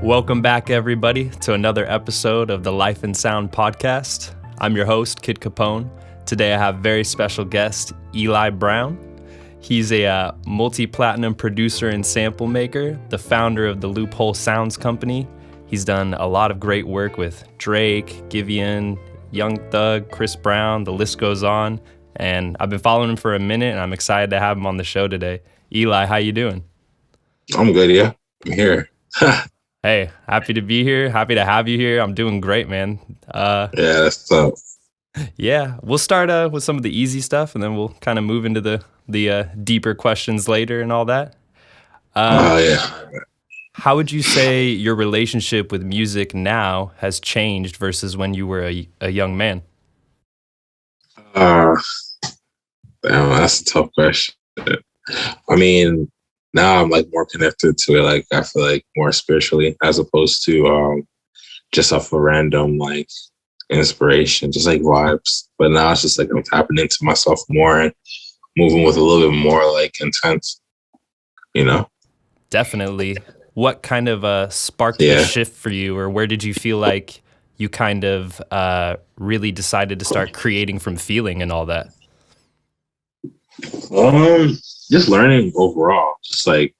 Welcome back, everybody, to another episode of the Life and Sound podcast. I'm your host, Kid Capone. Today I have very special guest, Eli Brown. He's a multi-platinum producer and sample maker, the founder of the Loophole Sounds company. He's done a lot of great work with Drake, Giveon, Young Thug, Chris Brown, the list goes on. And I've been following him for a minute, and I'm excited to have him on the show today. Eli, how you doing? I'm good, yeah. I'm here. Hey, happy to be here. Happy to have you here. I'm doing great, man. Yeah, that's tough. Yeah, we'll start with some of the easy stuff, and then we'll kind of move into the deeper questions later and all that. Yeah. How would you say your relationship with music now has changed versus when you were a young man? Damn, that's a tough question. I mean, now I'm like more connected to it. Like I feel like more spiritually, as opposed to just off a random like inspiration, just like vibes. But now it's just like I'm tapping into myself more and moving with a little bit more like intent. You know? Definitely. What kind of sparked the shift for you, or where did you feel like you kind of really decided to start creating from feeling and all that? Just learning overall, just like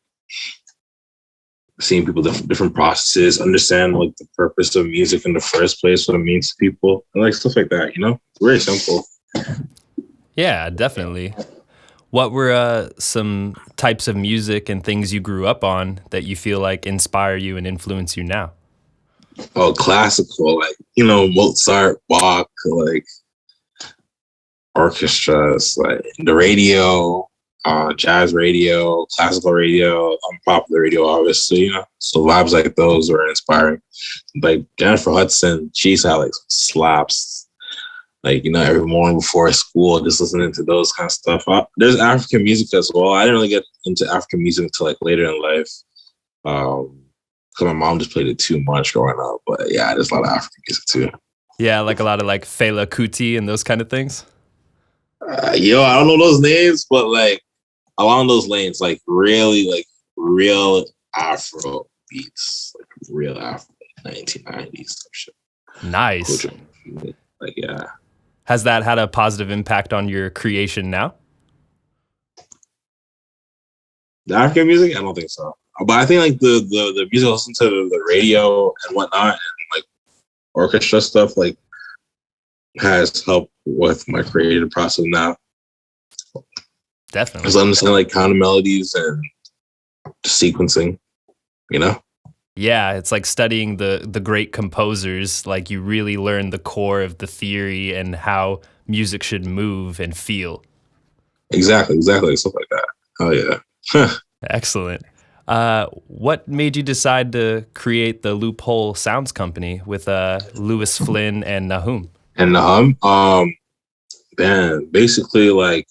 seeing people different processes, understand like the purpose of music in the first place, what it means to people, and like stuff like that. You know, very simple. Yeah, definitely. What were some types of music and things you grew up on that you feel like inspire you and influence you now? Oh, classical, like Mozart, Bach, like orchestras, like the radio, jazz radio, classical radio, popular radio, obviously, So vibes like those were inspiring. Like Jennifer Hudson, she's had like slaps, like, every morning before school, just listening to those kind of stuff. There's African music as well. I didn't really get into African music until like later in life. Because my mom just played it too much growing up. But yeah, there's a lot of African music too. Yeah, like a lot of like Fela Kuti and those kind of things. I don't know those names, but like along those lanes, like really like real Afro beats, like real Afro 1990s shit. Nice. Like, yeah. Has that had a positive impact on your creation now? The African music? I don't think so. But I think like the music I listen to the radio and whatnot and like orchestra stuff like has helped with my creative process now. Definitely. Because I understand like kind of melodies and sequencing, Yeah, it's like studying the great composers. Like you really learn the core of the theory and how music should move and feel. Exactly, stuff like that. Oh yeah. Excellent. What made you decide to create the Loophole Sounds company with Louis Flynn and Nahum? Man, basically like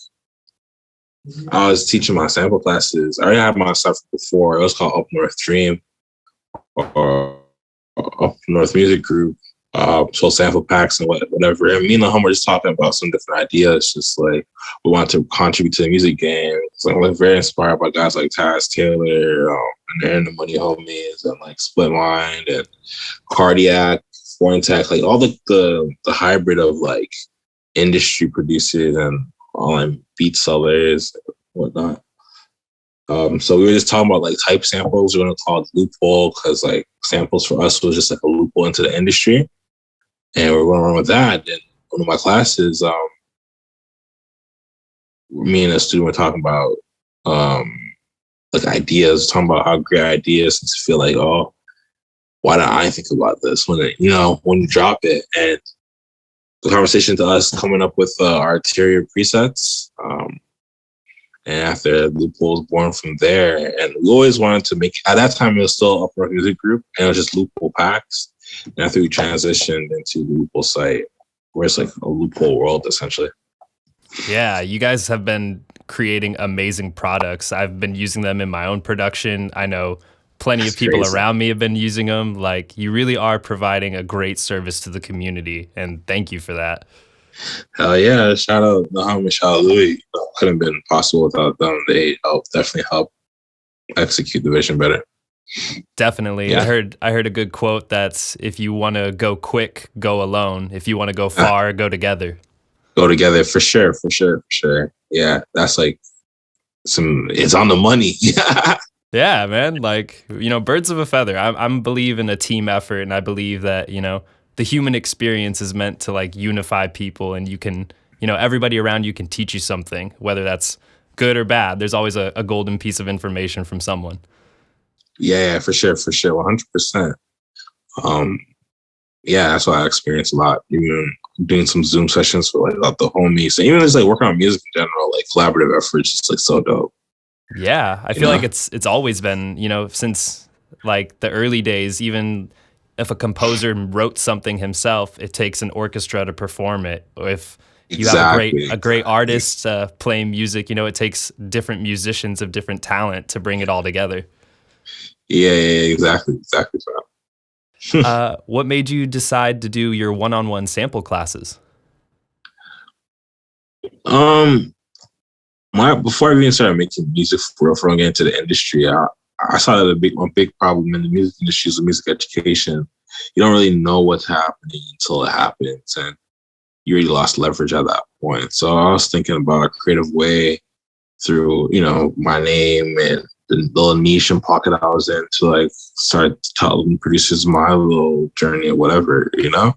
I was teaching my sample classes. I already had my stuff before. It was called Up North Dream or Up North Music Group. So sample packs and whatever. And me and Nahum were just talking about some different ideas. Just like we want to contribute to the music game. So I'm like very inspired by guys like Taz Taylor, and they're in the Money Homies and like Split Mind and Cardiac, Foreign Tech, like all the hybrid of like industry producers and online beat sellers and whatnot. So we were just talking about like type samples. We're gonna call it loophole because like samples for us was just like a loophole into the industry. And we're going to run with that. And one of my classes, me and a student were talking about like ideas, talking about how great ideas to feel like, oh, why don't I think about this when you drop it? And the conversation to us coming up with our interior presets. And after Loophole was born from there, and we always wanted to make, at that time it was still Upper Music Group, and it was just Loophole packs. And after we transitioned into the Loophole site, where it's like a Loophole world essentially. Yeah, you guys have been creating amazing products. I've been using them in my own production. I know plenty of people around me have been using them. Like, you really are providing a great service to the community, and thank you for that. Hell yeah! Shout out Nahum and shout out Louis. Couldn't have been possible without them. They definitely help execute the vision better. Definitely. Yeah. I heard a good quote that's if you want to go quick, go alone. If you want to go far, go together. Go together for sure, for sure, for sure. Yeah, that's like it's on the money. Yeah, man. Like, birds of a feather. I'm believe in a team effort, and I believe that, the human experience is meant to like unify people, and you can, everybody around you can teach you something, whether that's good or bad. There's always a golden piece of information from someone. Yeah, for sure, 100%. Yeah, that's what I experienced a lot. Even doing some Zoom sessions for like the homies, and even just like working on music in general, like collaborative efforts, it's like so dope. Yeah, I feel like it's always been, since like the early days, even if a composer wrote something himself, it takes an orchestra to perform it. Or if you have a great artist playing music, it takes different musicians of different talent to bring it all together. Yeah, exactly. What made you decide to do your one-on-one sample classes? Before I even started making music for getting into the industry, I saw that one big problem in the music industry is music education. You don't really know what's happening until it happens, and you really lost leverage at that point. So I was thinking about a creative way through, my name and the little niche and pocket I was in to like start telling producers my little journey or whatever, I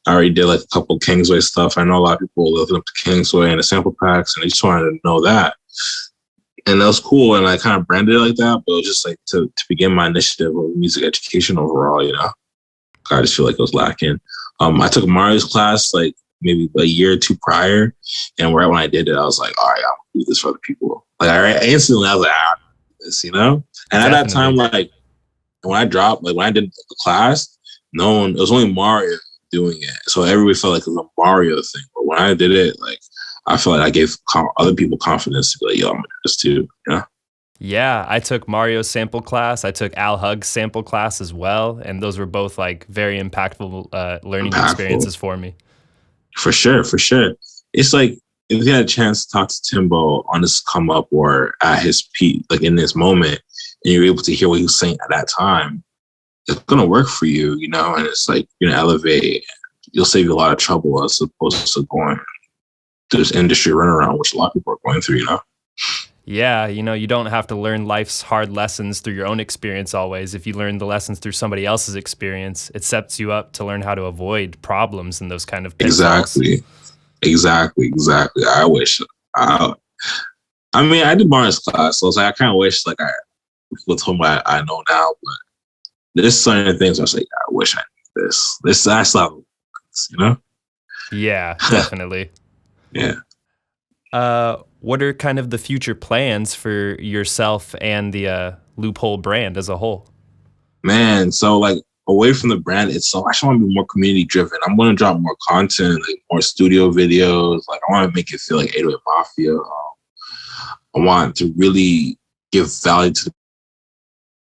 already did like a couple of Kingsway stuff. I know a lot of people looking up to Kingsway and the sample packs, and they just wanted to know that. And that was cool. And I kind of branded it like that, but it was just like to begin my initiative of music education overall, I just feel like it was lacking. I took Mario's class like maybe a year or two prior. And right when I did it, I was like, all right, I'm gonna do this for other people. Like instantly I was like, I do this, And Definitely. at that time, like when I dropped, like when I did the class, it was only Mario doing it. So everybody felt like it was a Mario thing. But when I did it, like I felt like I gave other people confidence to be like, yo, I'm gonna do this too. Yeah, I took Mario's sample class. I took Al Hug's sample class as well. And those were both like very impactful learning experiences for me. For sure. It's like if you had a chance to talk to Timbo on his come up or at his peak, like in this moment, and you're able to hear what he was saying at that time, it's gonna work for you, and it's like you're gonna elevate. You'll save you a lot of trouble as opposed to going through this industry runaround, which a lot of people are going through, Yeah, you don't have to learn life's hard lessons through your own experience always. If you learn the lessons through somebody else's experience, it sets you up to learn how to avoid problems and those kind of things. Exactly. I wish. I mean, I did Martin's class, so I was like, I kind of wish like I with whom I know now, but there's certain things I was like, I wish I knew this. That's not, Yeah, definitely. Yeah. What are kind of the future plans for yourself and the Loophole brand as a whole? Man, so like away from the brand itself, I just want to be more community driven. I'm going to drop more content, like more studio videos. Like I want to make it feel like 808 Mafia. I want to really give value to the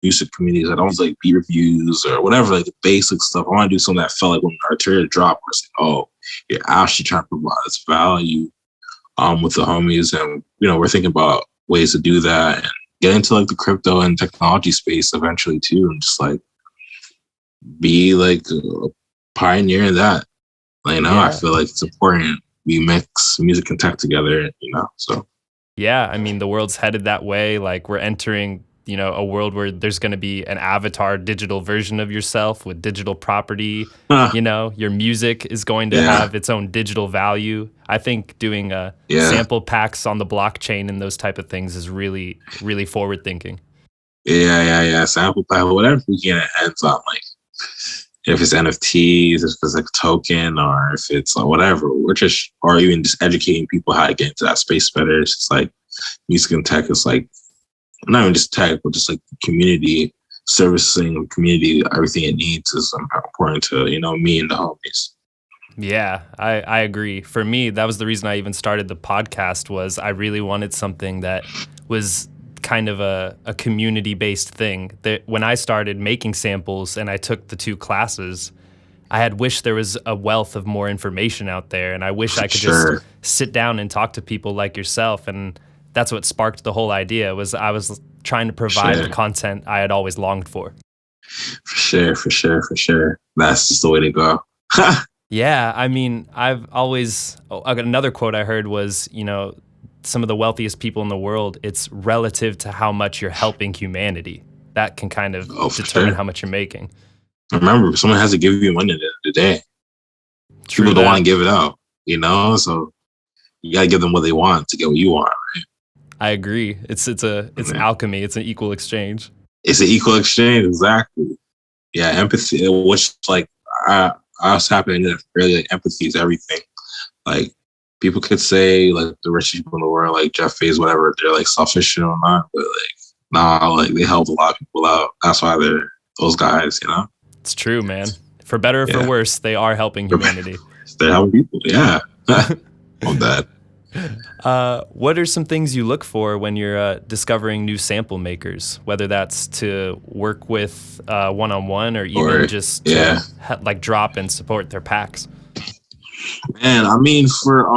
music communities. I don't like beat reviews or whatever, like the basic stuff. I want to do something that felt like when Arteria dropped, where it's like, oh, you're actually trying to provide this value with the homies. And, we're thinking about ways to do that and get into like the crypto and technology space eventually too. And just like be like a pioneer in that. I feel like it's important we mix music and tech together, so. Yeah, I mean, the world's headed that way. Like we're entering, a world where there's going to be an avatar digital version of yourself with digital property. Your music is going to have its own digital value. I think doing sample packs on the blockchain and those type of things is really, really forward thinking. Yeah. Sample pack, whatever we get our hands on, like if it's NFTs, if it's like a token, or if it's like whatever, or even just educating people how to get into that space better. It's just like music and tech is like, not even just tech, but just like the community, servicing the community, everything it needs is important to, me and the homies. Yeah, I agree. For me, that was the reason I even started the podcast was I really wanted something that was kind of a community-based thing. That when I started making samples and I took the 2 classes, I had wished there was a wealth of more information out there, and I wish I could just sit down and talk to people like yourself. And that's what sparked the whole idea. Was I was trying to provide the content I had always longed for. For sure. That's just the way to go. Yeah, I mean, another quote I heard was, some of the wealthiest people in the world, it's relative to how much you're helping humanity. That can kind of determine how much you're making. Remember, someone has to give you money at the end of the day. People don't want to give it out, so you got to give them what they want to get what you want, right? I agree. It's alchemy. It's an equal exchange. It's an equal exchange, exactly. Yeah, empathy, which I was happening to really empathy is everything. Like people could say like the rich people in the world, like Jeff Bezos, whatever, they're like selfish or not, but they helped a lot of people out. That's why they're those guys, It's true, man. For better or for worse, they are helping humanity. They're helping people, yeah. On that. What are some things you look for when you're discovering new sample makers, whether that's to work with one-on-one or even just to drop and support their packs? Man, I mean, for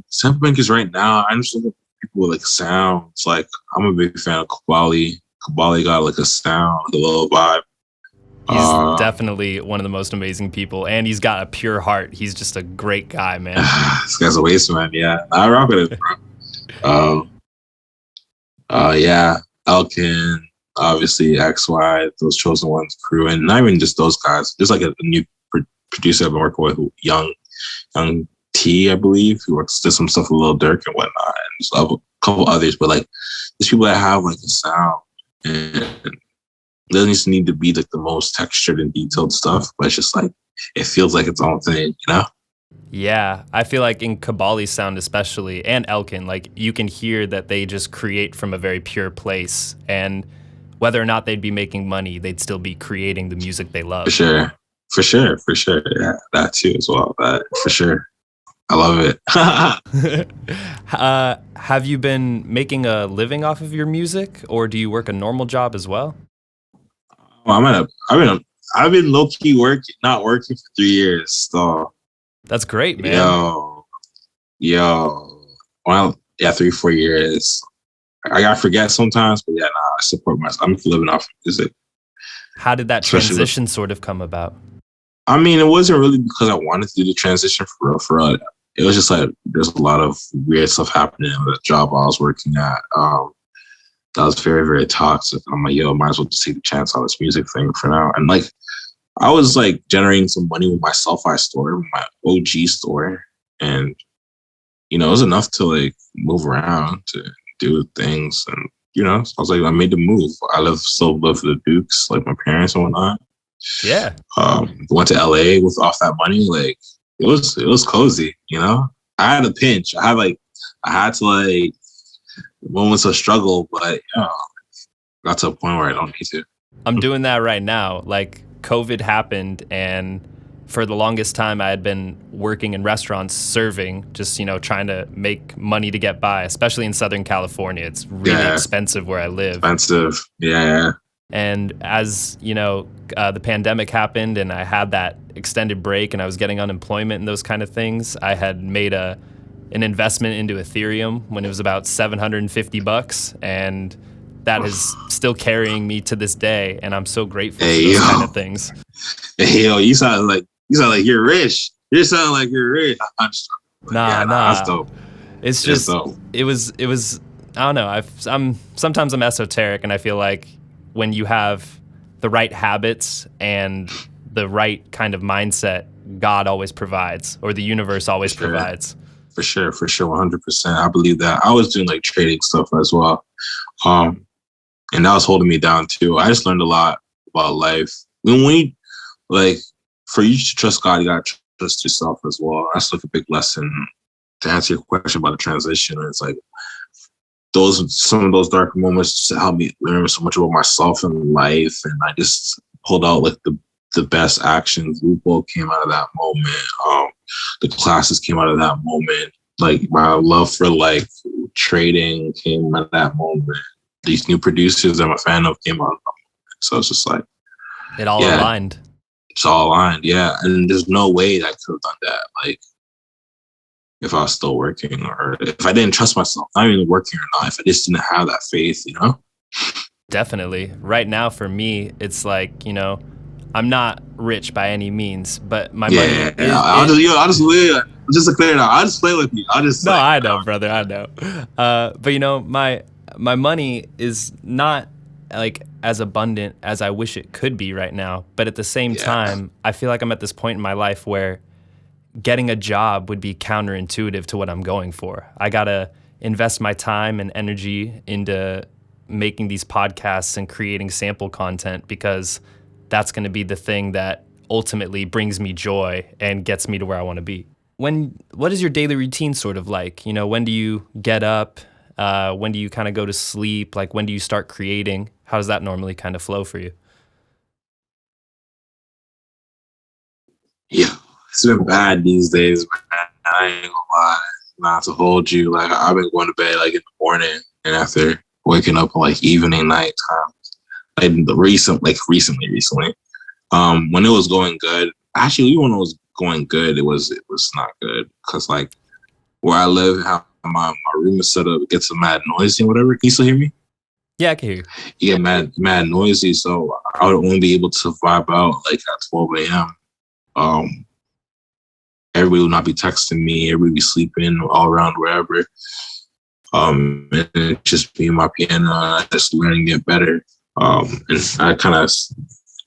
sample makers right now, I just look at people with sounds. Like I'm a big fan of Kabali. Kabali got a sound, a little vibe. He's definitely one of the most amazing people, and he's got a pure heart. He's just a great guy, man. This guy's a waste man, yeah. I rock with it, bro. Yeah, Elkin, obviously XY, those Chosen Ones crew, and not even just those guys. There's a new producer I've been working with, Young T, I believe, who did some stuff with Lil Durk and whatnot, and just a couple others. But there's people that have a sound, and it doesn't need to be the most textured and detailed stuff, but it's just it feels like its own thing, Yeah, I feel like in Kabali's sound especially, and Elkin, you can hear that they just create from a very pure place, and whether or not they'd be making money, they'd still be creating the music they love. For sure. Yeah, that too as well. That for sure. I love it. Have you been making a living off of your music, or do you work a normal job as well? I've been low key not working for 3 years. So that's great, man. Yo. Well, yeah, 3-4 years. I gotta forget sometimes, but I support myself. I'm living off of music. How did that transition sort of come about? I mean, it wasn't really because I wanted to do the transition for real. It was just there's a lot of weird stuff happening in the job I was working at. That was very, very toxic. I'm like, yo, might as well just take a chance on this music thing for now. And I was generating some money with my Selfie store, with my OG store. And, it was enough to move around to do things. And, so I was I made the move. I still live with the Dukes, my parents and whatnot. Yeah. Went to LA with off that money. It was cozy, I had a pinch. I had to moments of struggle, but got to a point where I don't need to. I'm doing that right now. COVID happened, and for the longest time I had been working in restaurants serving, just trying to make money to get by, especially in Southern California. It's really expensive where I live. Expensive. Yeah. And as the pandemic happened and I had that extended break and I was getting unemployment and those kind of things, I had made an investment into Ethereum when it was about $750, and that is still carrying me to this day, and I'm so grateful for those kind of things. Hey, yo, you sound like you're rich. You sound like you're rich. Nah. That's dope. It's just it was I don't know. Sometimes I'm esoteric, and I feel like when you have the right habits and the right kind of mindset, God always provides, or the universe always provides. For sure, 100%. I believe that. I was doing trading stuff as well, and that was holding me down too. I just learned a lot about life. For you to trust God, you gotta trust yourself as well. That's a big lesson. To answer your question about the transition, it's some of those dark moments helped me learn so much about myself and life, and I just pulled out the best actions. Loophole came out of that moment. The classes came out of that moment. My love for trading came out of that moment. These new producers I'm a fan of came out of that moment. So it's just it all aligned. It's all aligned, yeah. And there's no way that I could have done that. If I was still working, or if I didn't trust myself, not even working or not, if I just didn't have that faith, Definitely. Right now, for me, it's like, I'm not rich by any means, but my money Yeah, is I'll just play. Just to clear it out, I'll just play with you. I'll just No, like, I know, brother. I know. But my money is not like as abundant as I wish it could be right now. But at the same yeah, time, I feel like I'm at this point in my life where getting a job would be counterintuitive to what I'm going for. I gotta invest my time and energy into making these podcasts and creating sample content because that's going to be the thing that ultimately brings me joy and gets me to where I want to be. What is your daily routine sort of like? When do you get up? When do you kind of go to sleep? Like, when do you start creating? How does that normally kind of flow for you? yeah. It's been bad these days, man. I ain't gonna lie. Not to hold you, like I've been going to bed like in the morning, and after waking up like evening, night time. Recently. When it was going good, actually, even when it was going good, it was not good because like where I live, how my room is set up, it gets mad noisy and whatever. Can you still hear me? Yeah, I can hear you. You get mad noisy, so I would only be able to vibe out like at 12 a.m. Um, Everybody would not be texting me. Everybody be sleeping all around wherever. And just being my piano, just learning to get better. And I kind of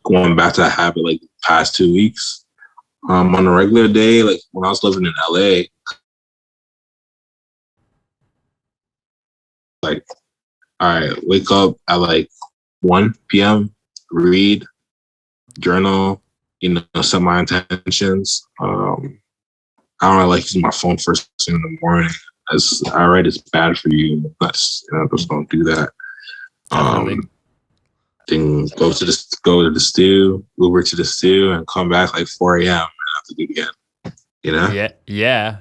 going back to that habit like the past 2 weeks. On a regular day, like when I was living in LA, like I wake up at like 1 p.m., read, journal, set my intentions. I don't really like using my phone first thing in the morning. As I read, it's bad for you. Just don't do that. Definitely. Then go to the stew, Uber to the stew, and come back like 4 a.m. and have to do it again. You know? Yeah, yeah.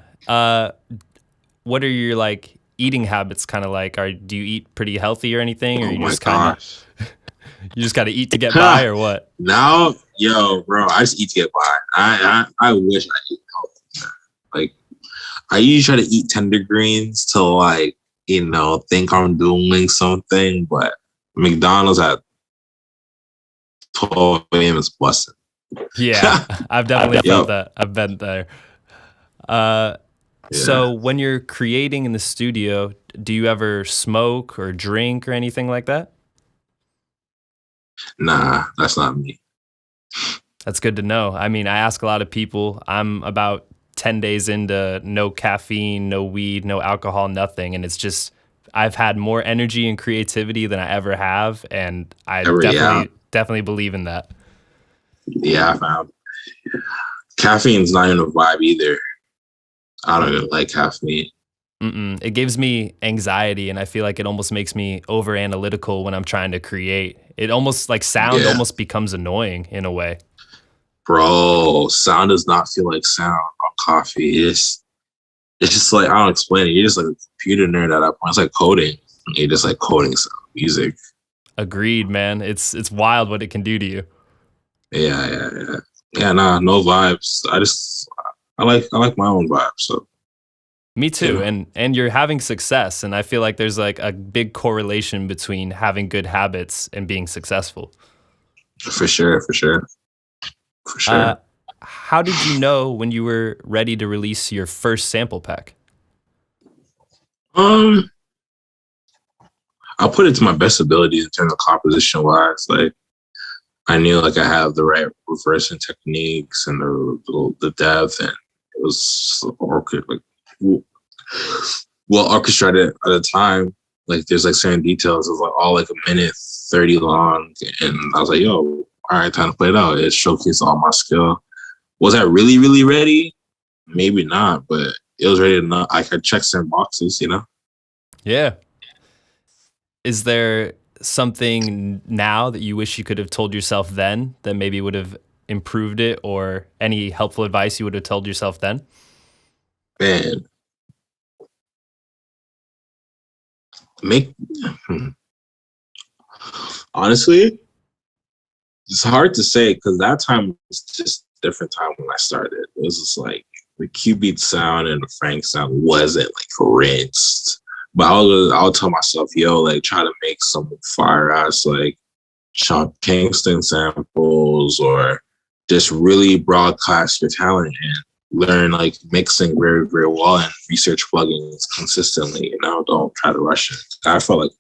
What are your like eating habits kind of like? Do you eat pretty healthy or anything, or Oh you my just kind of gosh. you just got to eat to get by, or what? Now, yo, bro, I just eat to get by. I wish I ate healthy. Like I usually try to eat tender greens to like think I'm doing something, but McDonald's at 12 a.m. is busting. Yeah, I've definitely felt Yo, that. I've been there. Uh, yeah, so when you're creating in the studio, do you ever smoke or drink or anything like that? nah, that's not me. That's good to know. I mean, I ask a lot of people. I'm about 10 days into no caffeine, no weed, no alcohol, nothing. And it's just, I've had more energy and creativity than I ever have. And I Yeah, definitely believe in that. yeah, I found caffeine's not even a vibe either. I don't even like caffeine. It gives me anxiety, and I feel like it almost makes me over analytical when I'm trying to create. It almost like sound Yeah, almost becomes annoying in a way. bro, sound does not feel like sound on coffee. It's just like I don't explain it. You're just like a computer nerd at that point. It's like coding. You're just like coding sound music. Agreed, man. It's wild what it can do to you. Yeah. Nah, no vibes. I like my own vibe. So Me you too. know, And you're having success, and I feel like there's like a big correlation between having good habits and being successful. for sure, for sure, for Uh sure. how did you know when you were ready to release your first sample pack? Um, I'll put it to my best ability in terms of composition wise. Like I knew like I have the right reversing techniques and the depth, and it was well orchestrated at the time. Like there's like certain details. It was like all like a minute 30 long, and I was like, yo, all right, time to play it out. It showcased all my skill. Was I really really ready? Maybe not, but it was ready enough. I could check certain boxes. Yeah. Is there something now that you wish you could have told yourself then that maybe would have improved it, or any helpful advice you would have told yourself then? Man, make hmm. honestly, it's hard to say because that time was just a different time when I started. It was just like the Q beat sound and the Frank sound wasn't like rinsed. But I'll tell myself, yo, like try to make some fire ass like Sean Kingston samples or just really broadcast your talent and learn like mixing very, very well and research plugins consistently. Don't try to rush it. I felt like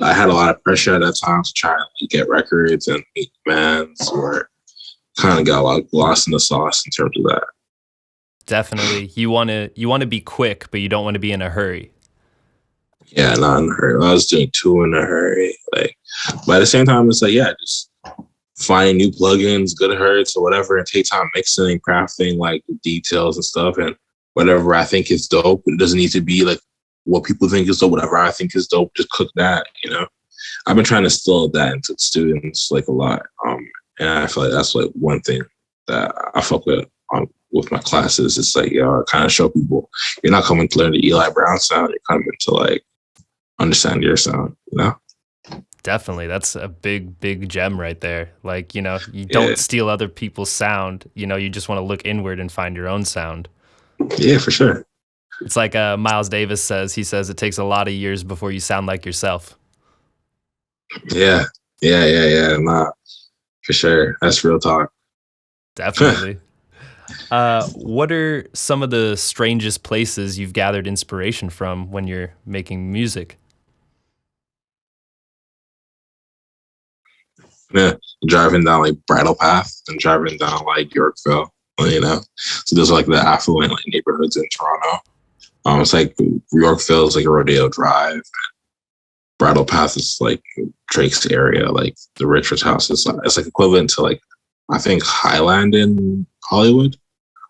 I had a lot of pressure at that time to try and like, get records and meet bands, or kind of got like lost in the sauce in terms of that. Definitely. You want to be quick, but you don't want to be in a hurry. Yeah, not in a hurry. I was doing two in a hurry. Like, but at the same time, it's like, yeah, just finding new plugins, good hurts or whatever, and take time mixing and crafting like the details and stuff. And whatever I think is dope, it doesn't need to be like what people think is dope. Whatever I think is dope, just cook that. I've been trying to instill that into students like a lot. And I feel like that's like one thing that I fuck with my classes. It's like, I kind of show people you're not coming to learn the Eli Brown sound. You're coming to like understand your sound. Definitely. That's a big gem right there. Like, you don't steal other people's sound. You just want to look inward and find your own sound. Yeah, for sure. It's like Miles Davis says. He says it takes a lot of years before you sound like yourself. Yeah. Nah, for sure. That's real talk. Definitely. What are some of the strangest places you've gathered inspiration from when you're making music? Yeah, driving down like Bridle Path and driving down like Yorkville, So those are like the affluent like neighborhoods in Toronto. It's like Yorkville is like a Rodeo Drive. Bridle Path is like Drake's area, like the Richards house is it's like equivalent to like I think Highland in Hollywood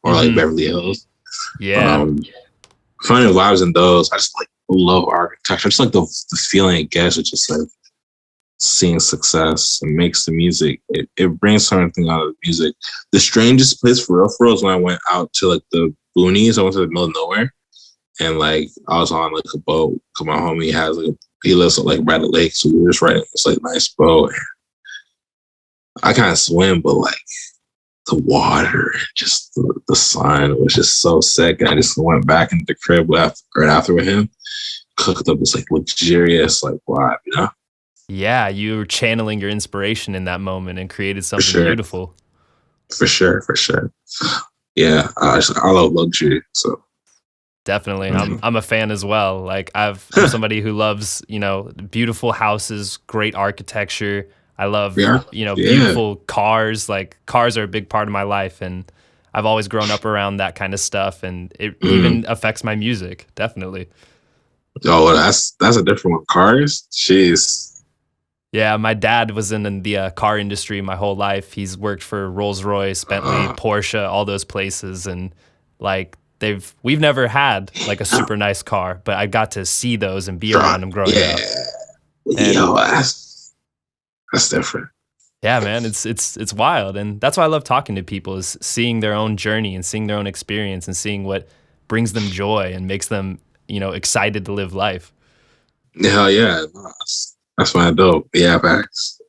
or like Beverly Hills. Yeah. Finding vibes in those. I just like love architecture. I just like the feeling it gets. It's just like seeing success and makes the music. It brings something out of the music. The strangest place for real is when I went out to like the boonies. I went to the middle of nowhere, and like I was on like a boat. Cause my homie he lives like by the lake, so we were just riding this like nice boat. I kind of swim, but like the water, just the sun was just so sick. And I just went back into the crib right after with him, cooked up this like luxurious like vibe, Yeah, you were channeling your inspiration in that moment and created something beautiful. For sure. Yeah, I love luxury, so. Definitely. I'm a fan as well. Like I'm somebody who loves, beautiful houses, great architecture. I love, beautiful cars. Like cars are a big part of my life, and I've always grown up around that kind of stuff, and it even affects my music. Definitely. Oh, that's a different one. Cars? Jeez. Yeah, my dad was in the car industry my whole life. He's worked for Rolls-Royce, Bentley, Porsche, all those places, and like we've never had like a super nice car, but I got to see those and be around them growing up. And that's different. Yeah, man, it's wild, and that's why I love talking to people, is seeing their own journey and seeing their own experience and seeing what brings them joy and makes them, excited to live life. Hell yeah, that's my dope. Yeah, facts.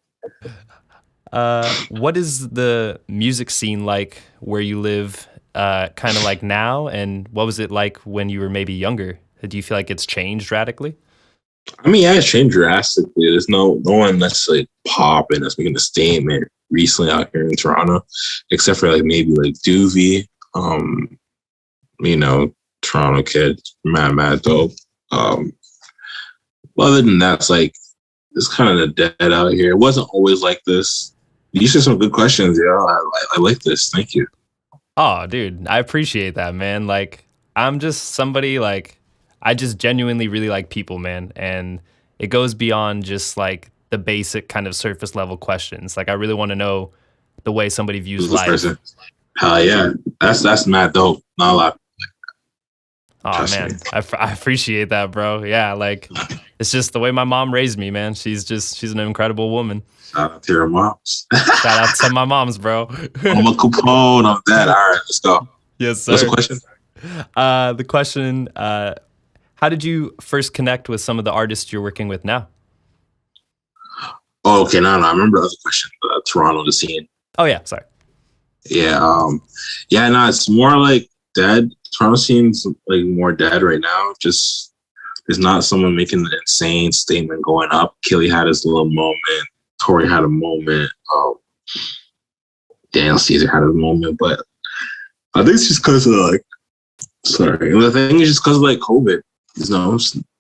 What is the music scene like where you live? Kind of like now, and what was it like when you were maybe younger? Do you feel like it's changed radically? I mean, yeah, it's changed drastically. There's no one necessarily popping that's making a statement recently out here in Toronto, except for like maybe like Doovie, Toronto kid, mad dope. Other than that, it's like it's kind of dead out here. It wasn't always like this. You said some good questions, I like this. Thank you. Oh, dude, I appreciate that, man. Like, I'm just somebody, like, I just genuinely really like people, man. And it goes beyond just, like, the basic kind of surface level questions. Like, I really want to know the way somebody views life. Hell yeah. That's mad dope. Not a lot. Oh, man. I appreciate that, bro. Yeah, like, it's just the way my mom raised me, man. She's an incredible woman. Shout out to your moms. Shout out to my moms, bro. I'm a Capone of that. All right, let's go. Yes, sir. What's the question? The question, how did you first connect with some of the artists you're working with now? Oh, okay, no, I remember the other question. Toronto, the scene. Oh, yeah, sorry. Yeah, it's more like dead. Toronto scene's like more dead right now. Just There's not someone making an insane statement going up. Killy had his little moment. Tory had a moment. Daniel Caesar had a moment, but I think it's just because of like, sorry. And the thing is just because of like COVID. You know,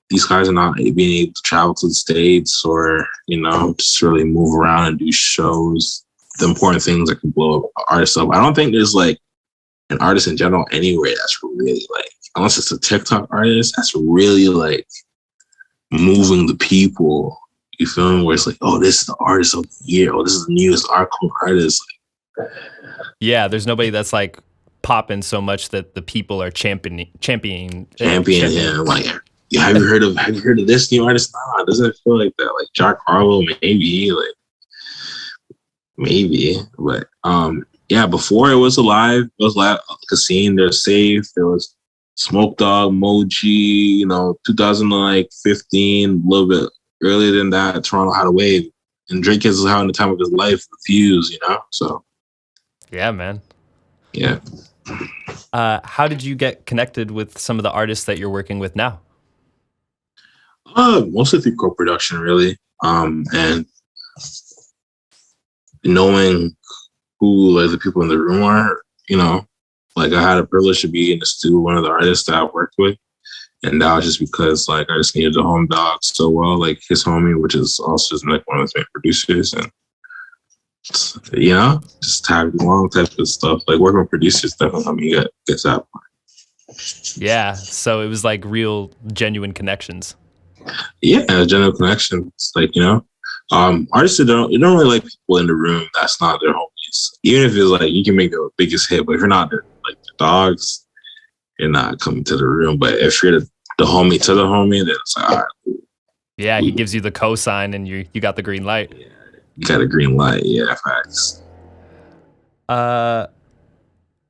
these guys are not being able to travel to the States or, you know, just really move around and do shows. The important things that can blow up artists up. I don't think there's like an artist in general anywhere that's really like, unless it's a TikTok artist, that's really like moving the people. You feel me? Where it's like, oh, this is the artist of the year. Oh, this is the newest artist. Yeah, there's nobody that's like popping so much that the people are championing. Yeah, like, have you heard of this new artist? Nah, it doesn't feel like that. Like Jack Harlow, maybe, but yeah. Before it was alive, it was like a scene. There's Safe. There was Smoke Dog, Moji. 2015, a little bit earlier than that. Toronto had a wave, and Drake is having the time of his life with Fuse. So yeah, man. Yeah. How did you get connected with some of the artists that you're working with now? Mostly through co-production, really, and knowing who like the people in the room are. Like I had a privilege to be in the studio with one of the artists that I worked with, and that was just because like I just needed the home dog so well, like his homie, which is also just like one of his main producers, and just tagged along type of stuff. Like working with producers definitely helped me get that point. Yeah, so it was like real genuine connections. Yeah, genuine connections. Like, artists don't really like people in the room that's not their homies. Even if it's like you can make the biggest hit, but if you're not the dogs, you're not coming to the room. But if you're the homie to the homie, then it's like, all right. Yeah, he gives you the cosign and you got the green light. Yeah, you got a green light. Yeah, facts.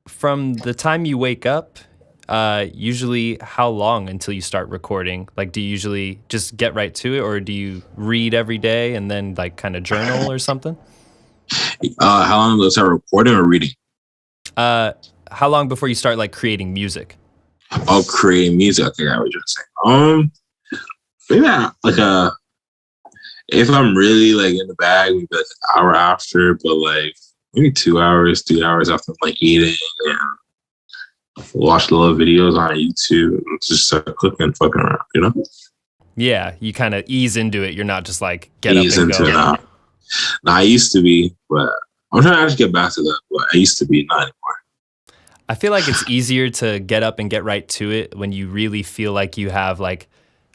From the time you wake up, usually how long until you start recording? Like, do you usually just get right to it, or do you read every day and then like kind of journal or something? How long do I start recording or reading? How long before you start like creating music? Oh, creating music. Okay, I was just saying. Maybe if I'm really like in the bag, maybe like an hour after, but like maybe 2 hours, 3 hours after like eating and watch little videos on YouTube and just start cooking and fucking around, Yeah, you kind of ease into it. You're not just like get up and go. Nah, I used to be, but I'm trying to actually get back to that. But I used to be, not anymore. I feel like it's easier to get up and get right to it when you really feel like you have like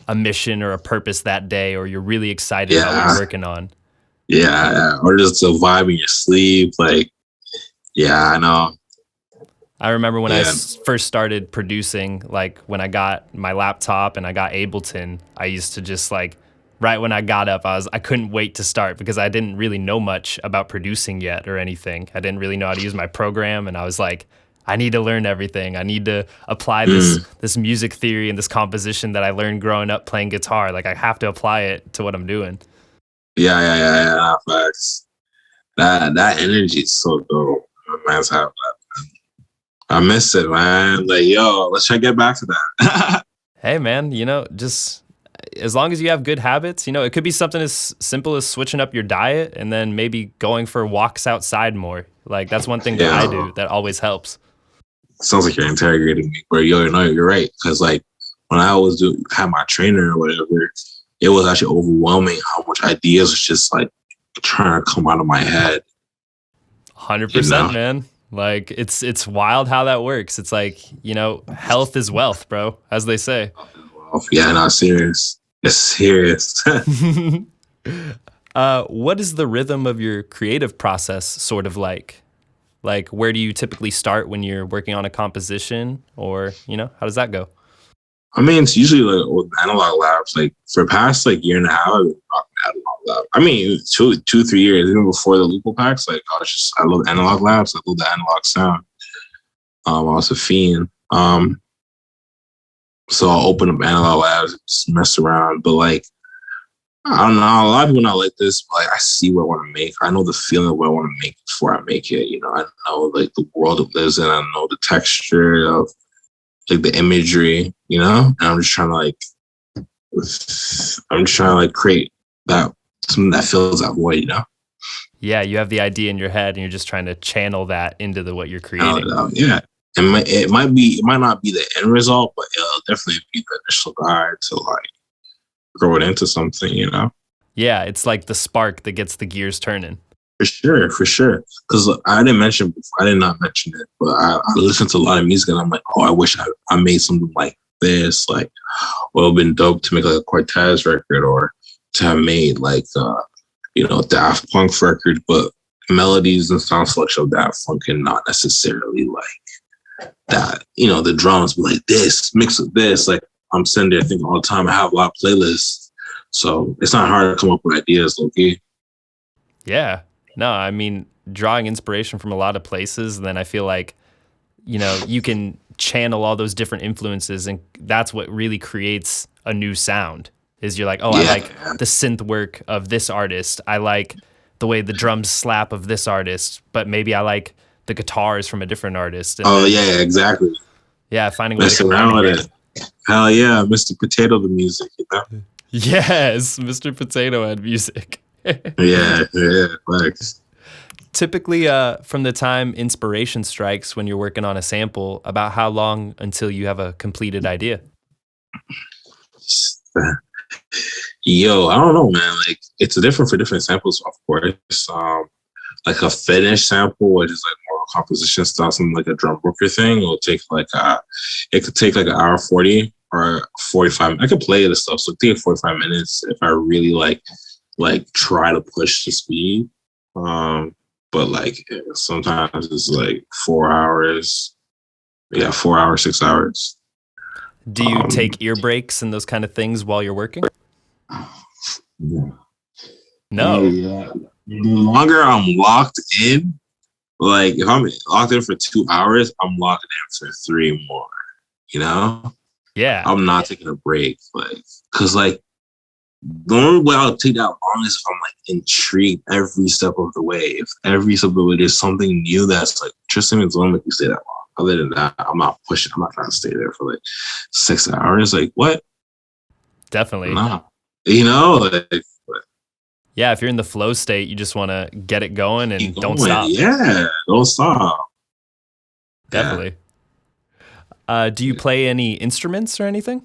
a mission or a purpose that day, or you're really excited about what you're working on. Yeah, or just a vibe in your sleep. Like, yeah, I know. I remember when I first started producing, like when I got my laptop and I got Ableton, I used to just like, right when I got up, I couldn't wait to start because I didn't really know much about producing yet or anything. I didn't really know how to use my program, and I was like, I need to learn everything. I need to apply this music theory and this composition that I learned growing up playing guitar. Like I have to apply it to what I'm doing. Yeah. Facts. That energy is so dope. Man's have that. I miss it, man. Like, yo, let's try to get back to that. Hey, man, just as long as you have good habits, it could be something as simple as switching up your diet and then maybe going for walks outside more. Like that's one thing that I do that always helps. Sounds like you're interrogating me, but you're right. Because like when I had my trainer or whatever, it was actually overwhelming how much ideas was just like trying to come out of my head. 100%, man. Like it's wild how that works. It's like, health is wealth, bro, as they say. Yeah, not serious. It's serious. What is the rhythm of your creative process sort of like? Like, where do you typically start when you're working on a composition, or, how does that go? I mean, it's usually like with analog labs. Like for the past like year and a half, I've been rocking analog lab. I mean, 2-3 years, even before the Loophole packs. Like I love analog labs. I love the analog sound. I was a fiend. So I'll open up analog labs, just mess around. But like, I don't know. A lot of people not like this, but like I see what I want to make. I know the feeling of what I want to make before I make it. I know like the world it lives in. I know the texture of like the imagery, and I'm just trying to like I'm trying to like create that something that fills that void, you know? Yeah, you have the idea in your head and you're just trying to channel that into what you're creating. Yeah. It might not be the end result, but it'll definitely be the initial guide to like grow it into something, you know? Yeah, it's like the spark that gets the gears turning. For sure. Because I didn't mention before, I did not mention it, but I listened to a lot of music and I'm like, oh, I wish I made something like this. Like, well, it'd been dope to make like a Cortez record or to have made like, Daft Punk record, but melodies and sound selection of Daft Punk and not necessarily like that. You know, the drums be like this, mix with this. Like, I'm sitting there thinking all the time. I have a lot of playlists. So it's not hard to come up with ideas, low-key. Yeah. No, I mean, drawing inspiration from a lot of places, and then I feel like, you can channel all those different influences, and that's what really creates a new sound. Is you're like, oh, I like the synth work of this artist. I like the way the drums slap of this artist, but maybe I like the guitars from a different artist. And yeah, exactly. Yeah, finding mess around with it. Hell yeah, Mr. Potato the music, you know? Yes, Mr. Potato had music. yeah, thanks. Typically, from the time inspiration strikes when you're working on a sample, about how long until you have a completed idea? Yo, I don't know, man. Like, it's different for different samples, of course. Like a finished sample, which is like more composition style, something like a drum worker thing, will take it could take like an hour 40 or 45. I could play this stuff, so it take 45 minutes if I really like try to push the speed. But like sometimes it's like 4 hours. Yeah, 4 hours, 6 hours. Do you take ear breaks and those kind of things while you're working? Yeah. No. Yeah. The longer I'm locked in, like if I'm locked in for 2 hours, I'm locked in for 3 more. You know? Yeah. I'm not taking a break, because the only way I'll take that long is if I'm like intrigued every step of the way. If every step of the way there's something new that's like interesting, it's only make you stay that long. Other than that, I'm not pushing. I'm not trying to stay there for like 6 hours. Like what? Definitely. Nah. You know, yeah, if you're in the flow state, you just want to get it going and don't stop. Yeah, don't stop. Definitely. Yeah. Do you play any instruments or anything?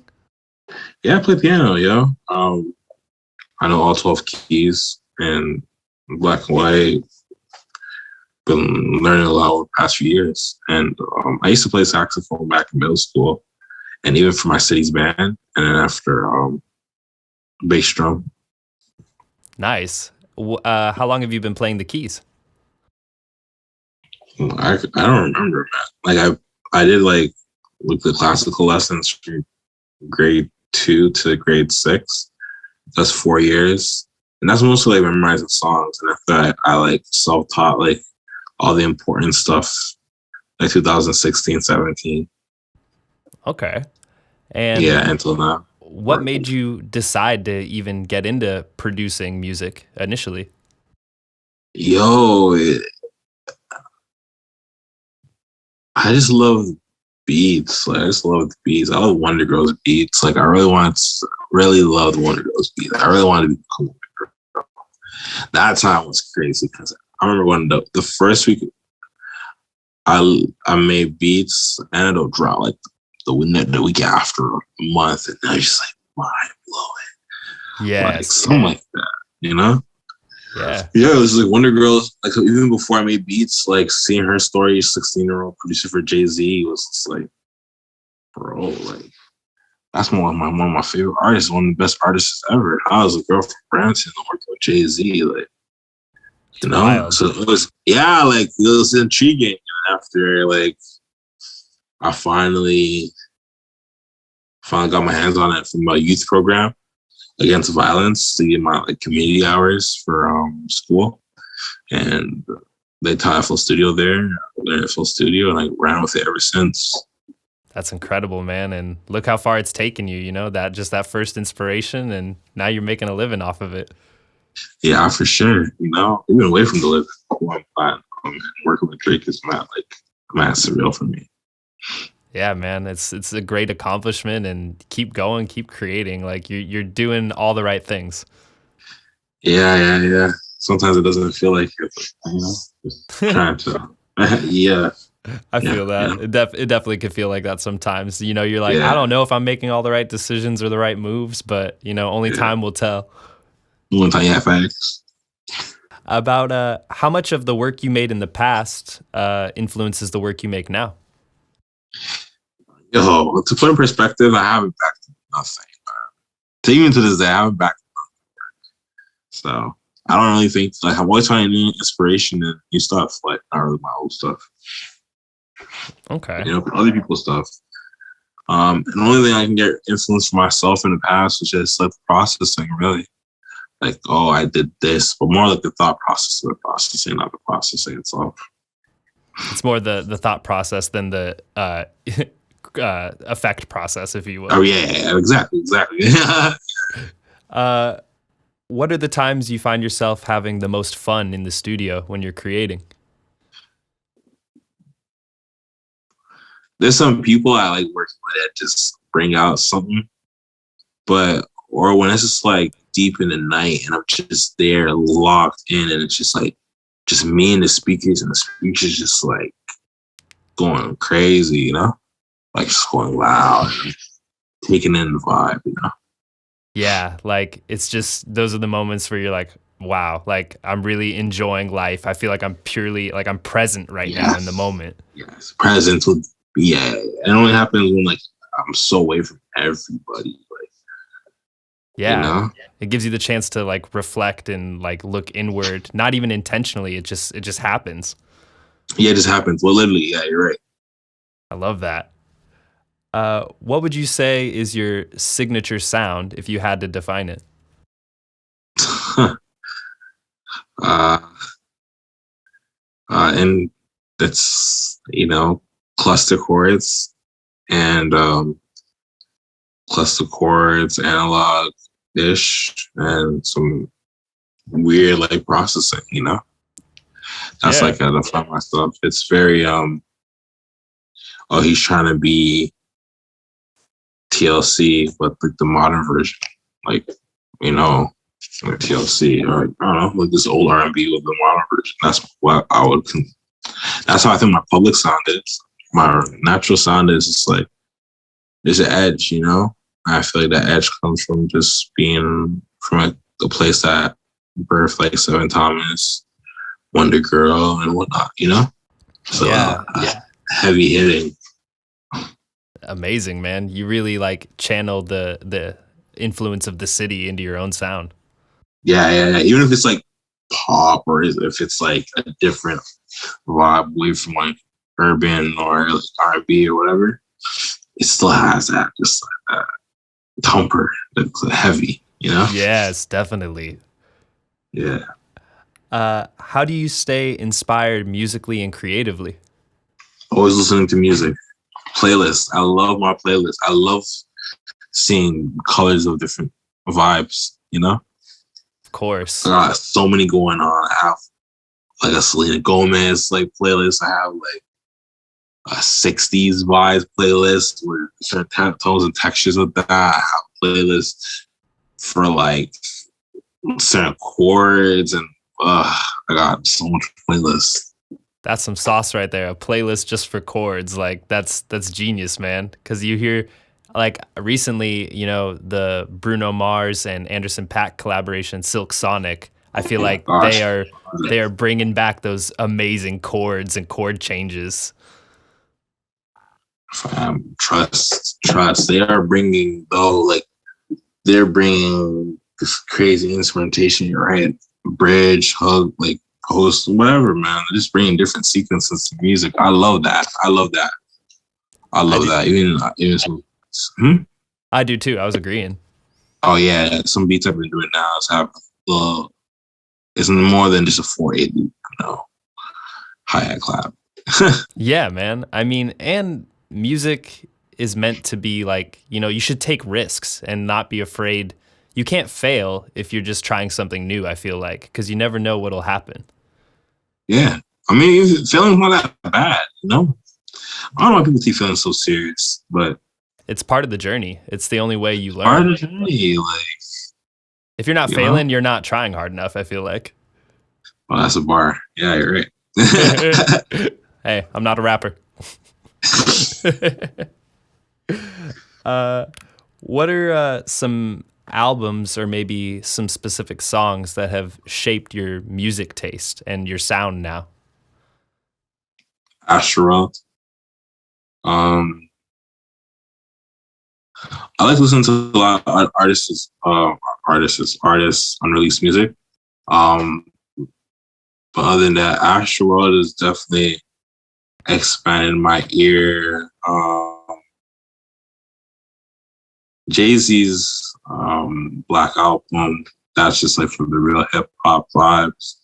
Yeah, I play piano, yo. I know all 12 keys and black and white. Been learning a lot over the past few years. And I used to play saxophone back in middle school and even for my city's band. And then after bass drum. Nice. How long have you been playing the keys? I don't remember, man. Like I did like the classical lessons from grade 2 to grade 6. That's 4 years. And that's mostly like memorizing songs. And after that, I like self-taught like all the important stuff like 2016, 17. Okay. And yeah, until now. What made you decide to even get into producing music initially? Yo, I just love beats. Like, I just love the beats. I love Wonder Girls beats. Like I really loved Wonder Girls beats. I really wanted to be cool. That time was crazy because I remember when the first week I made beats and it'll drop like the week after a month, and I was just like mind blowing. Yeah, like something like that, you know? Yeah. Yeah, it was like Wonder Girls. Like even before I made beats, like seeing her story, 16-year-old producer for Jay-Z, was just like, bro, like that's one of my favorite artists, one of the best artists ever. I was a girl from Brampton working with Jay-Z, like, you know. Wild. So it was, like it was intriguing. After like I finally got my hands on it from a youth program against violence to get my like community hours for school, and they taught FL Studio there. I learned FL Studio and I ran with it ever since. That's incredible, man. And look how far it's taken you, that first inspiration, and now you're making a living off of it. Yeah, for sure. Even away from the living, working with Drake is not surreal for me. Yeah, man, it's a great accomplishment, and keep going, keep creating. Like you're doing all the right things. Yeah. Sometimes it doesn't feel like it, but, just trying to. Yeah, I yeah, feel that. yeah, It definitely could feel like that sometimes. You're like, I yeah, don't know if I'm making all the right decisions or the right moves, but only yeah. time will tell. One time, yeah, facts. About how much of the work you made in the past influences the work you make now. Yo, to put in perspective, I haven't backed nothing. To even to this day, I haven't backed. So I don't really think like I'm always finding new inspiration and new stuff. Like not really my old stuff, Okay. other people's stuff. And the only thing I can get influence for myself in the past was just like processing, really. Like, oh, I did this, but more like the thought process of the processing, not the processing itself. It's more the thought process than the effect process, if you will. Oh yeah, exactly. Uh, what are the times you find yourself having the most fun in the studio when you're creating? There's some people I like working with that just bring out something, but or when it's just like deep in the night and I'm just there locked in and it's just like just me and the speakers just like going crazy, like just going loud, and taking in the vibe. Yeah, like it's just those are the moments where you're like, wow, like I'm really enjoying life. I feel like I'm purely like I'm present right now in the Yes, moment. yes. Presence would, yeah. It only happens when like I'm so away from everybody, like you Yeah. know. It gives you the chance to like reflect and like look inward, not even intentionally. It just happens. Yeah, it just happens. Well, literally, yeah, you're right. I love that. What would you say is your signature sound if you had to define it? uh, and it's cluster chords and cluster chords, analog ish, and some weird like processing. That's Yeah. like I define my stuff. It's very oh, he's trying to be TLC, but like the modern version, like like TLC, or I don't know, like this old R&B with the modern version. That's what I would. That's how I think my public sound is. My natural sound is just like there's an edge. I feel like that edge comes from just being from like a place that birthed like Seven Thomas, Wonder Girl, and whatnot. So Yeah. heavy hitting. Amazing, man. You really like channeled the influence of the city into your own sound. Yeah. Even if it's like pop or if it's like a different vibe away from like urban or like R&B or whatever, it still has that just like that thumper that's heavy. Yes, definitely. Yeah. How do you stay inspired musically and creatively? Always listening to music. Playlists. I love my playlist. I love seeing colors of different vibes. Of course. I got so many going on. I have like a Selena Gomez like playlist. I have like a 60s vibes playlist with certain tones and textures of that. I have playlists for like certain chords and I got so much playlists. That's some sauce right there. A playlist just for chords. Like that's genius, man. Cause you hear like recently, the Bruno Mars and Anderson .Paak collaboration, Silk Sonic. I feel Oh my like gosh. they are bringing back those amazing chords and chord changes. Trust. They are bringing though, like they're bringing this crazy instrumentation. You're right, bridge, hug, like post, whatever, man. They're just bringing different sequences to music. I love that. I love that. I I love do that. Even some. Hmm? I do too. I was agreeing. Oh yeah, some beats I've been doing now is have it's more than just a 4/8 loop, hi-hat clap. Yeah, man. I mean, and music is meant to be like, you should take risks and not be afraid. You can't fail if you're just trying something new, I feel like, because you never know what'll happen. Yeah, I mean, feeling's not that bad. I don't know why people keep feeling so serious, but It's part of the journey. It's the only way you learn. part of the journey, like, If you're not failing, you're not trying hard enough, I feel like. Well, that's a bar. Yeah, you're right. Hey, I'm not a rapper. What are some albums or maybe some specific songs that have shaped your music taste and your sound now? Asteroid. I like listening to a lot of artists unreleased music. But other than that, Asteroid is definitely expanded my ear. Jay-Z's Black Album, that's just like from the real hip hop vibes.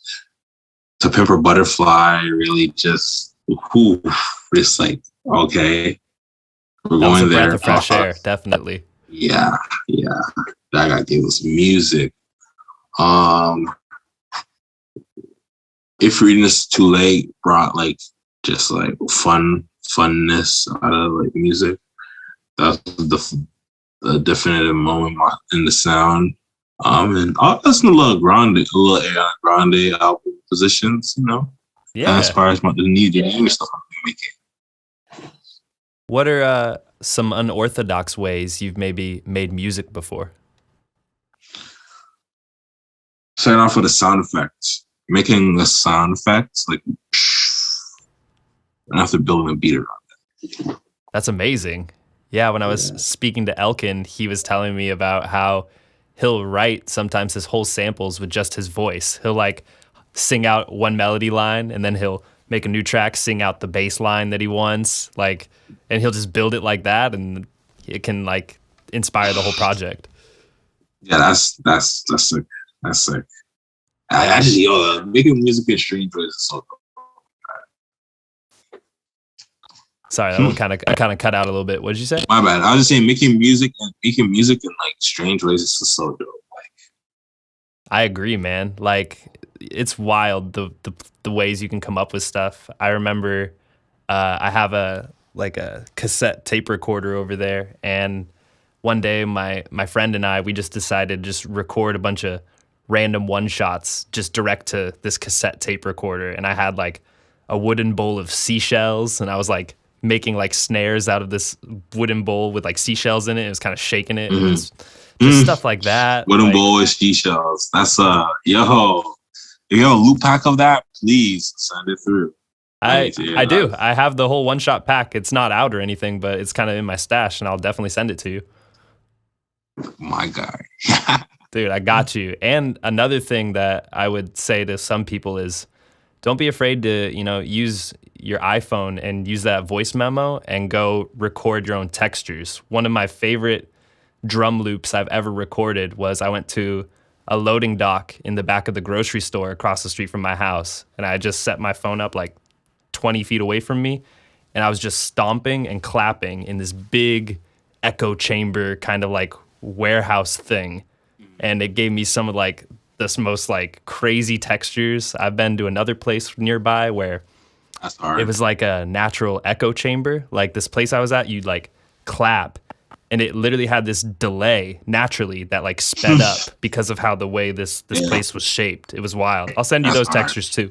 To Pimp a Butterfly, really just it's like, okay, we're That was going a there. breath of fresh air, definitely. Yeah. That guy gave us music. If Reading Is Too Late brought like just like funness out of like music. That's the definitive moment in the sound. And I'll listen to a little Ariana Grande album positions, Yeah. That inspires the new stuff I'm making. What are some unorthodox ways you've maybe made music before? Starting off with a sound effect. Making a sound effect, like, and after building a beat around it. That's amazing. Yeah, when I was speaking to Elkin, he was telling me about how he'll write sometimes his whole samples with just his voice. He'll like sing out one melody line and then he'll make a new track, sing out the bass line that he wants, like, and he'll just build it like that, and it can like inspire the whole project. Yeah, that's sick. That's sick. I just making music in strange ways is so cool. Sorry, that one kind of cut out a little bit. What did you say? My bad. I was just saying making music in like strange ways is just so dope. Like, I agree, man. Like, it's wild the ways you can come up with stuff. I remember I have a cassette tape recorder over there, and one day my friend and I, we just decided to just record a bunch of random one shots just direct to this cassette tape recorder, and I had like a wooden bowl of seashells, and I was like making like snares out of this wooden bowl with like seashells in it. It was kind of shaking it. Mm-hmm. It was just stuff like that. Wooden like, bowl with seashells. That's if you have a loop pack of that, please send it through. I do. I have the whole one shot pack. It's not out or anything, but it's kind of in my stash, and I'll definitely send it to you. My guy. Dude, I got you. And another thing that I would say to some people is don't be afraid to, use your iPhone and use that voice memo and go record your own textures. One of my favorite drum loops I've ever recorded was I went to a loading dock in the back of the grocery store across the street from my house, and I just set my phone up like 20 feet away from me, and I was just stomping and clapping in this big echo chamber kind of like warehouse thing. And it gave me some of like this most like crazy textures. I've been to another place nearby where it was like a natural echo chamber. Like this place I was at, you'd like clap, and it literally had this delay naturally that like sped up because of how the way this place was shaped. It was wild. I'll send you those textures too.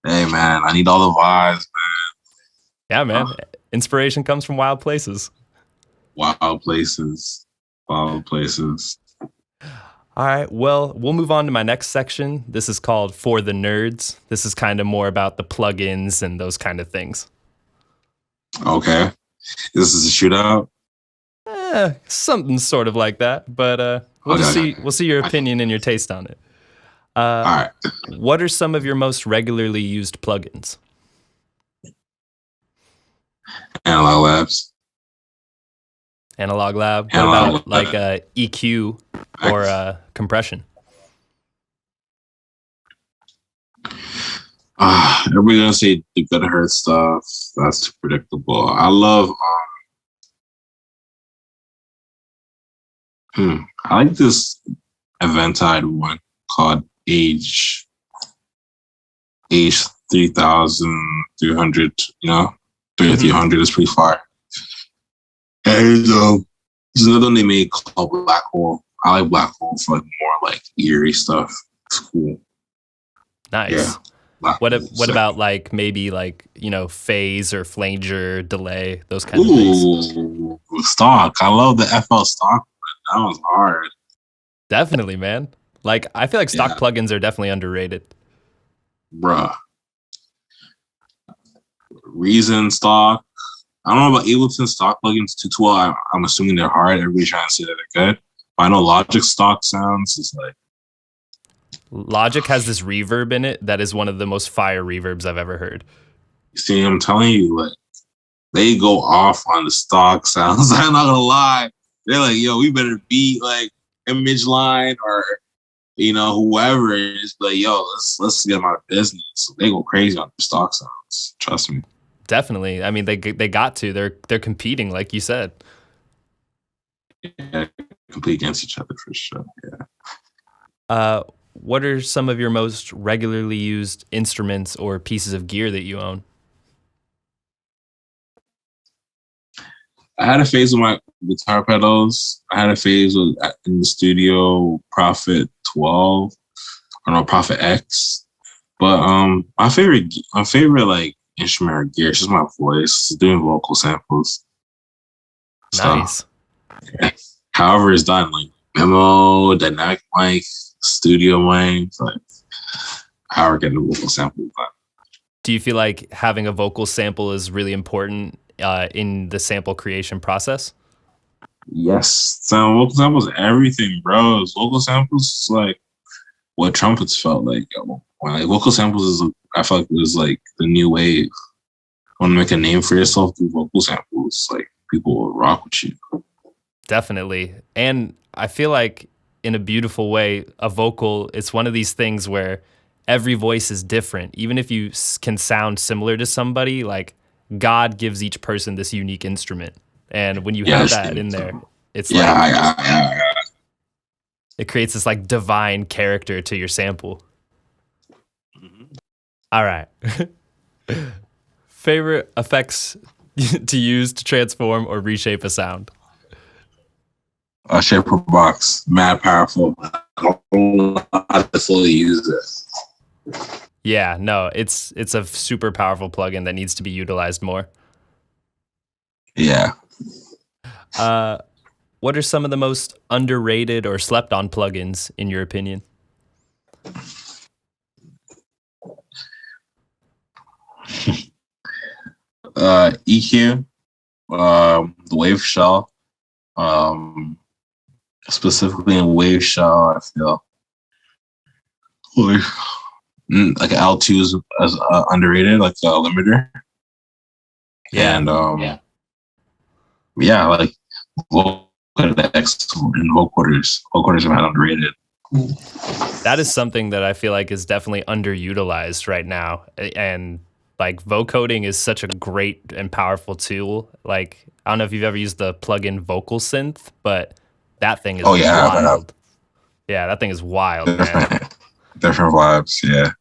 Hey man, I need all the vibes, man. Yeah, man. Inspiration comes from wild places. Wild places. All right, well, we'll move on to my next section. This is called For the Nerds. This is kind of more about the plugins and those kind of things. Okay. This is a shootout? Something sort of like that, but we'll see your opinion and your taste on it. All right. What are some of your most regularly used plugins? Analog Labs. Analog Lab. What about like EQ or compression? Everybody's gonna say the good hurt stuff. That's too predictable. I love I like this Eventide one called Age 3300, 3300 is pretty fire. And there's another one they made called Black Hole. I like Black Hole for like more like eerie stuff. It's cool. Nice. Yeah. What about like maybe like, phase or flanger, delay, those kind of things? Ooh, stock. I love the FL stock. That was hard. Definitely, man. Like I feel like stock plugins are definitely underrated. Bruh. Reason stock. I don't know about Ableton stock plugins too well. I'm assuming they're hard. Everybody's trying to say that they're good. But I know Logic stock sounds is like. Logic has this reverb in it that is one of the most fire reverbs I've ever heard. See, I'm telling you, like, they go off on the stock sounds. I'm not gonna lie. They're like, yo, we better beat like Image Line or whoever it is. But yo, let's get my business. They go crazy on the stock sounds. Trust me. Definitely. I mean, they got to. They're competing, like you said. Yeah, compete against each other for sure. Yeah. What are some of your most regularly used instruments or pieces of gear that you own? I had a phase with my guitar pedals. I had a phase with in the studio Prophet 12, or no Prophet X. But my favorite like instrument or gear is just my voice, doing vocal samples. Nice. So, yeah. However it's done, like memo, dynamic mic, studio mic, like however getting the vocal sample done. Do you feel like having a vocal sample is really important in the sample creation process? Yes. So vocal samples, everything, bro. Vocal samples is like what trumpets felt like. When like vocal samples is, I felt like it was like the new wave. Want to make a name for yourself through vocal samples, like people will rock with you. Definitely. And I feel like in a beautiful way, a vocal, it's one of these things where every voice is different. Even if you can sound similar to somebody, like God gives each person this unique instrument. And when you have that in there, it's it creates this like divine character to your sample. Mm-hmm. All right. Favorite effects to use to transform or reshape a sound? Shaper box, mad powerful. I don't know how to fully use it. Yeah, no, it's a super powerful plugin that needs to be utilized more. Yeah. What are some of the most underrated or slept on plugins in your opinion? EQ, the Wave Shell, specifically in Wave Shell, I feel like L2 is underrated, like the limiter. Yeah. And like Vocodex and vocoders. Vocoders are underrated. That is something that I feel like is definitely underutilized right now. And like vocoding is such a great and powerful tool. Like, I don't know if you've ever used the plugin Vocal Synth, but that thing is wild. Yeah, that thing is wild, man. Different vibes, yeah.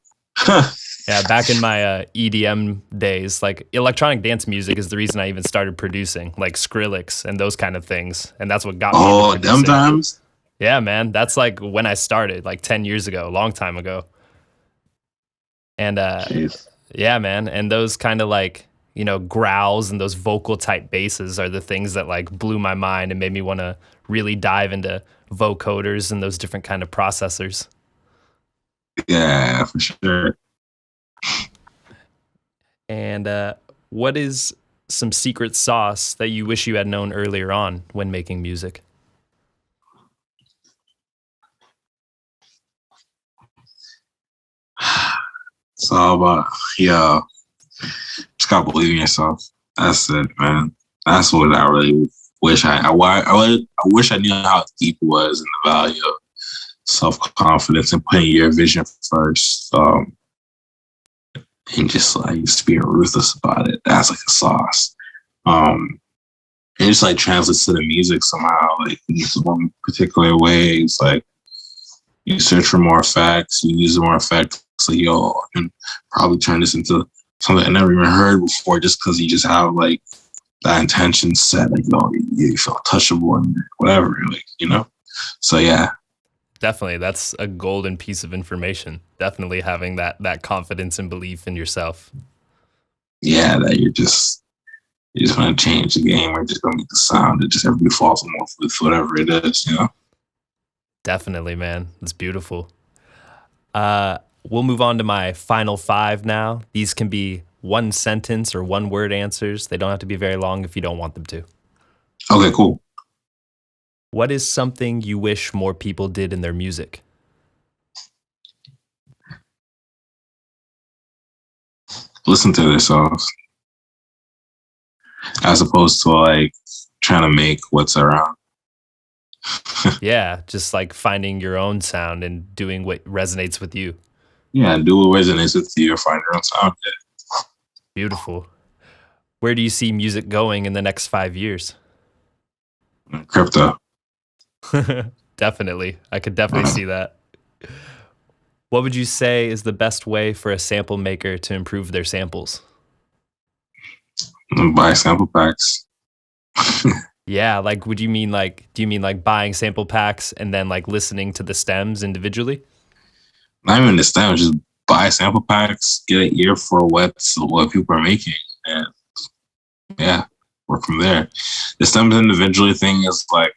Yeah, back in my EDM days, like electronic dance music is the reason I even started producing, like Skrillex and those kind of things. And that's what got me into producing. Them times? Yeah, man. That's like when I started, like 10 years ago, a long time ago. And yeah, man. And those kind of like, growls and those vocal type basses are the things that like blew my mind and made me want to really dive into vocoders and those different kind of processors. Yeah, for sure. And what is some secret sauce that you wish you had known earlier on when making music? It's all about, just gotta believe in yourself. That's it, man. That's what I really wish I wish I knew how deep it was in the value of self-confidence and putting your vision first. And just being ruthless about it. That's like a sauce. It just like translates to the music somehow. Like in one particular way, it's like you search for more effects, you use more effects. Like, yo, I can probably turn this into something I never even heard before, just because you just have like that intention set, like, you feel touchable and whatever, like, So yeah. Definitely, that's a golden piece of information. Definitely having that confidence and belief in yourself. Yeah, that you just want to change the game, or just gonna make the sound that just everybody falls in love with, whatever it is, Definitely, man. It's beautiful. We'll move on to my final 5 now. These can be one sentence or one word answers. They don't have to be very long if you don't want them to. Okay, cool. What is something you wish more people did in their music? Listen to themselves, as opposed to like trying to make what's around. Yeah, just like finding your own sound and doing what resonates with you. Yeah, do what resonates with you, or find your own sound. Beautiful. Where do you see music going in the next 5 years? Crypto. Definitely. I could definitely see that. What would you say is the best way for a sample maker to improve their samples? Buy sample packs. Yeah, like do you mean like buying sample packs and then like listening to the stems individually? Not even the stems, just buy sample packs, get an ear for what people are making, and yeah, work from there. The stems individually thing is like,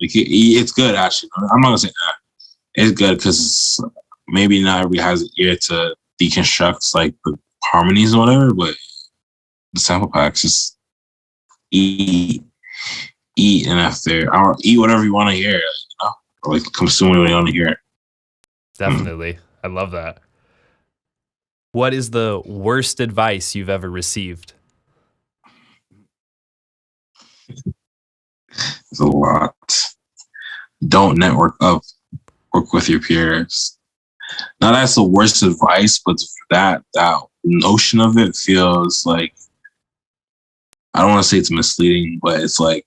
it's good actually. I'm not gonna say it's good, because maybe not everybody has an ear to deconstruct like the harmonies or whatever, but the sample packs just eat, and after eat whatever you want to hear, or like consume what you want to hear. Definitely. I love that. What is the worst advice you've ever received? It's a lot. Don't network up. Work with your peers. Now that's the worst advice, but that notion of it feels like, I don't want to say it's misleading, but it's like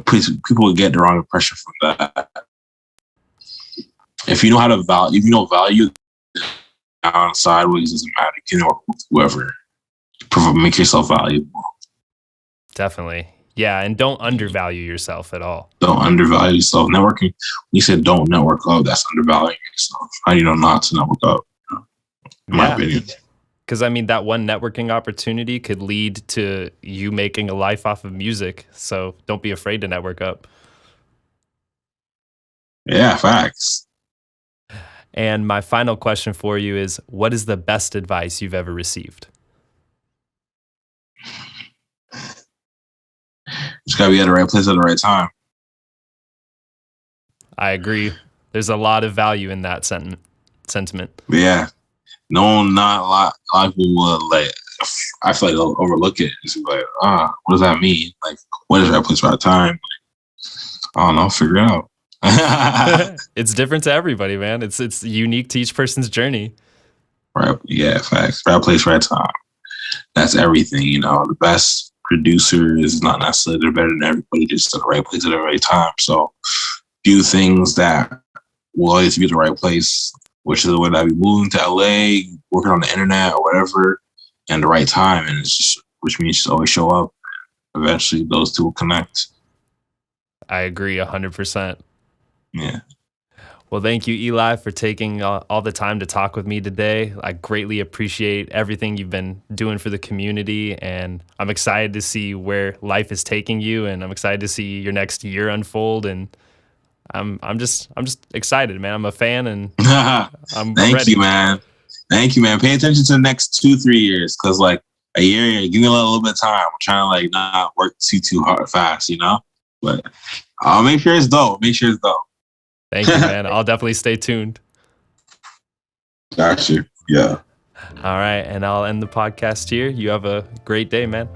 people get the wrong impression from that. If you know how to value down sideways, doesn't matter. You can work with whoever. Make yourself valuable. Definitely. Yeah, and don't undervalue yourself at all. Don't undervalue yourself. Networking, you said don't network up, that's undervaluing yourself. How do you know not to network up? In my opinion. Because I mean, that one networking opportunity could lead to you making a life off of music. So don't be afraid to network up. Yeah, facts. And my final question for you is, what is the best advice you've ever received? Just gotta be at the right place at the right time. I agree. There's a lot of value in that sentiment. But yeah, not a lot of people will, like, I feel like they'll overlook it. It's like, what does that mean? Like, what is right place, right time? I don't know, figure it out. It's different to everybody, man. It's unique to each person's journey. Right, yeah, facts. Right place, right time. That's everything, The best producer is not necessarily they're better than everybody, just at the right place at the right time. So do things that will always be at the right place, which is whether I be moving to LA, working on the internet or whatever, and the right time, and which means just always show up. Eventually, those two will connect. I agree 100%. Yeah. Well, thank you, Eli, for taking all the time to talk with me today. I greatly appreciate everything you've been doing for the community, and I'm excited to see where life is taking you, and I'm excited to see your next year unfold. And I'm just excited, man. I'm a fan, and I'm Thank ready. you, man. Thank you, man. Pay attention to the next 2-3 years, because like a year, give me a little bit of time. I'm trying to like not work too hard fast, But I'll make sure it's dope. Thank you, man. I'll definitely stay tuned. Got you. Yeah. All right. And I'll end the podcast here. You have a great day, man.